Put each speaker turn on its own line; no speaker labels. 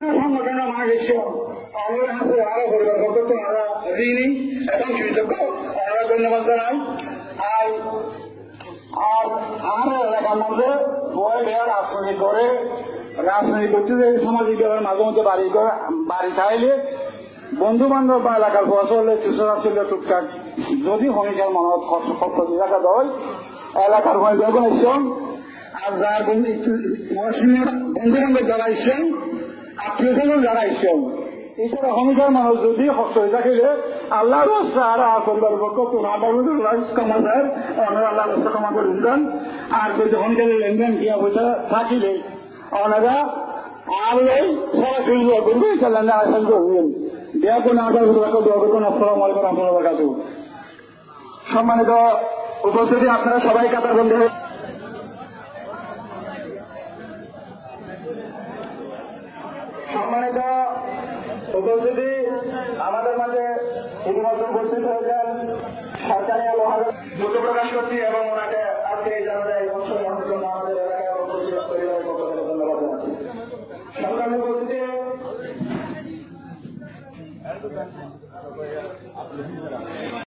সংগঠনের মানুষ আমরা আছে আরো পরিবার তো আমরা ঋণী এবং কৃতজ্ঞ আমরা ধন্যবাদ জানাই। আর এলাকার মধ্যে রাজনীতি করে রাজনীতি করতে যে সামাজিক ব্যাপারে মাঝে মধ্যে বাড়ি খাইলে বন্ধু বান্ধব বা এলাকার বছরলে চুষরা ছিল টুকটাক যদি হমিকার মনত এলাকা দল এলাকার হয়ে যখন এসছেন আর যার বন্ধু বান্ধব যারা এসছেন আত্মীয় স্বজন যারা এসছেন এছাড়া হমিকার মানুষ যদি হস্ত হয়ে থাকিলে আল্লাহ রাস্তা আর পরিবার পক্ষ কমা যায় ওনারা আল্লাহ রাস্তা কমা করে দিলেন। আর যদি হমিকারের লেনদেন কিয়া পয়সা থাকিলে ওনারা আর এই সরাসরি করবে ইনশাল্লাহ আসান করবেন। সম্মানিত উপস্থিতি আপনারা সবাই কাতারবন্দী হয়ে সম্মানিত উপস্থিতি আমাদের মাঝে ইতিমধ্যে উপস্থিত হয়েছেন সরকারি আবহাওয়া দুঃখ প্রকাশ করছি এবং ওনাকে আজকে এই জানাজায় অংশ নেওয়ার জন্য আমাদের এলাকায় এবং পরিবারের পক্ষ থেকে ধন্যবাদ জানাচ্ছি। সংগ্রামী উপস্থিতি